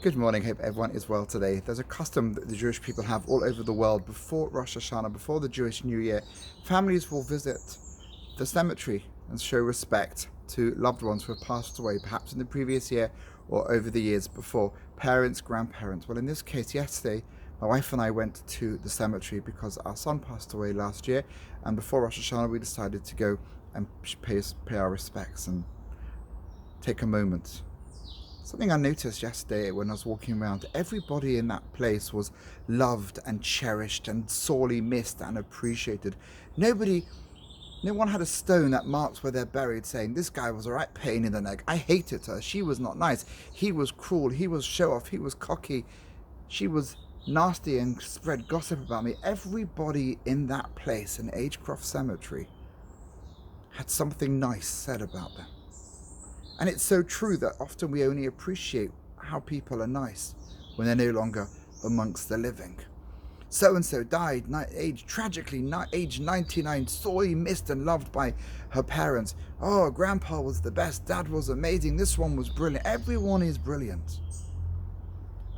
Good morning, hope everyone is well today. There's a custom that the Jewish people have all over the world before Rosh Hashanah, before the Jewish New Year. Families will visit the cemetery and show respect to loved ones who have passed away, perhaps in the previous year or over the years before. Parents, grandparents. Well, in this case, yesterday, my wife and I went to the cemetery because our son passed away last year, and before Rosh Hashanah, we decided to go and pay our respects and take a moment. Something I noticed yesterday when I was walking around, everybody in that place was loved and cherished and sorely missed and appreciated. No one had a stone that marks where they're buried saying, this guy was a right pain in the neck. I hated her. She was not nice. He was cruel. He was show-off. He was cocky. She was nasty and spread gossip about me. Everybody in that place, in Agecroft Cemetery, had something nice said about them. And it's so true that often we only appreciate how people are nice when they're no longer amongst the living. So-and-so died, tragically, aged 99, sorely missed and loved by her parents. Oh, Grandpa was the best, Dad was amazing, this one was brilliant. Everyone is brilliant.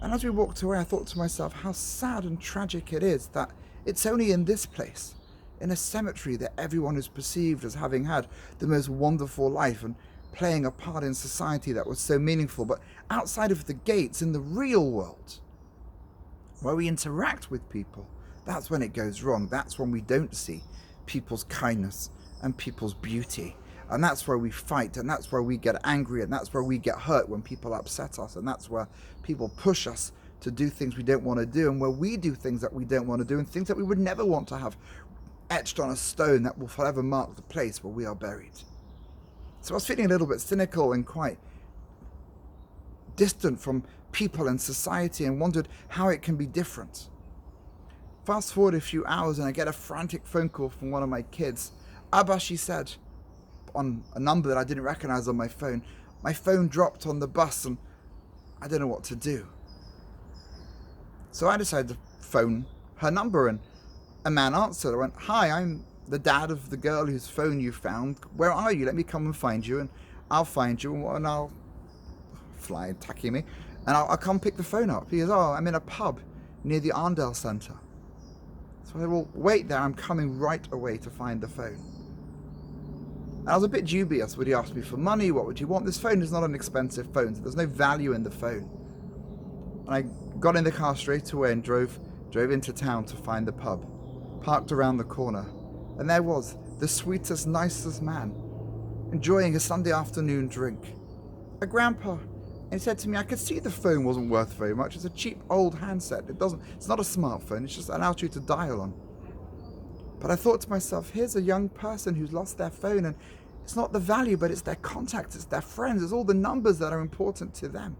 And as we walked away, I thought to myself how sad and tragic it is that it's only in this place, in a cemetery, that everyone is perceived as having had the most wonderful life and playing a part in society that was so meaningful. But outside of the gates, in the real world, where we interact with people, that's when it goes wrong. That's when we don't see people's kindness and people's beauty. And that's where we fight, and that's where we get angry, and that's where we get hurt when people upset us, and that's where people push us to do things we don't want to do, and where we do things that we don't want to do, and things that we would never want to have etched on a stone that will forever mark the place where we are buried. So I was feeling a little bit cynical and quite distant from people and society, and wondered how it can be different. Fast forward a few hours and I get a frantic phone call from one of my kids. Abba, she said, on a number that I didn't recognize on my phone dropped on the bus and I don't know what to do. So I decided to phone her number, and a man answered. I went, hi, I'm the dad of the girl whose phone you found. Where are you? Let me come and find you, and I'll find you, and I'll fly attacking me, and I'll come pick the phone up. He goes, oh, I'm in a pub near the Arndale Centre. So I said, well, wait there, I'm coming right away to find the phone. And I was a bit dubious. Would he ask me for money? What would he want? This phone is not an expensive phone, so there's no value in the phone. And I got in the car straight away and drove into town to find the pub. Parked around the corner. And there was the sweetest, nicest man, enjoying a Sunday afternoon drink. A grandpa. And he said to me, I could see the phone wasn't worth very much. It's a cheap old handset. It's not a smartphone. It's just allows you to dial on. But I thought to myself, here's a young person who's lost their phone, and it's not the value, but it's their contacts, it's their friends, it's all the numbers that are important to them.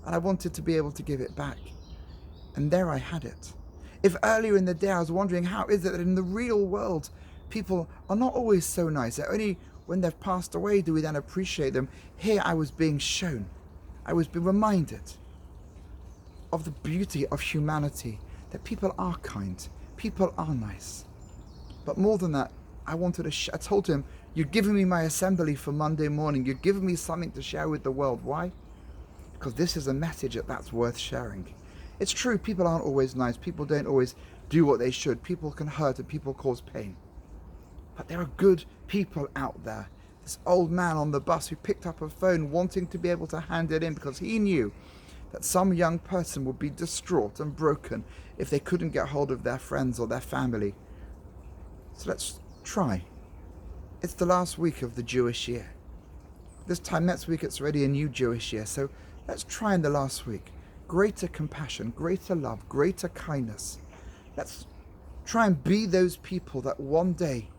And I wanted to be able to give it back. And there I had it. If earlier in the day I was wondering how is it that in the real world people are not always so nice, that only when they've passed away do we then appreciate them, here I was being shown, I was being reminded of the beauty of humanity, that people are kind, people are nice. But more than that, I told him, you've given me my assembly for Monday morning, you've given me something to share with the world. Why? Because this is a message that's worth sharing. It's true, people aren't always nice. People don't always do what they should. People can hurt and people cause pain. But there are good people out there. This old man on the bus who picked up a phone wanting to be able to hand it in because he knew that some young person would be distraught and broken if they couldn't get hold of their friends or their family. So let's try. It's the last week of the Jewish year. This time next week it's already a new Jewish year. So let's try in the last week. Greater compassion, greater love, greater kindness. Let's try and be those people that one day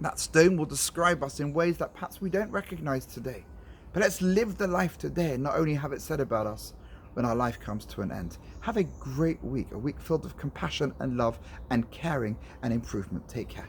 that stone will describe us in ways that perhaps we don't recognize today. But let's live the life today and not only have it said about us when our life comes to an end. Have a great week, a week filled with compassion and love and caring and improvement. Take care.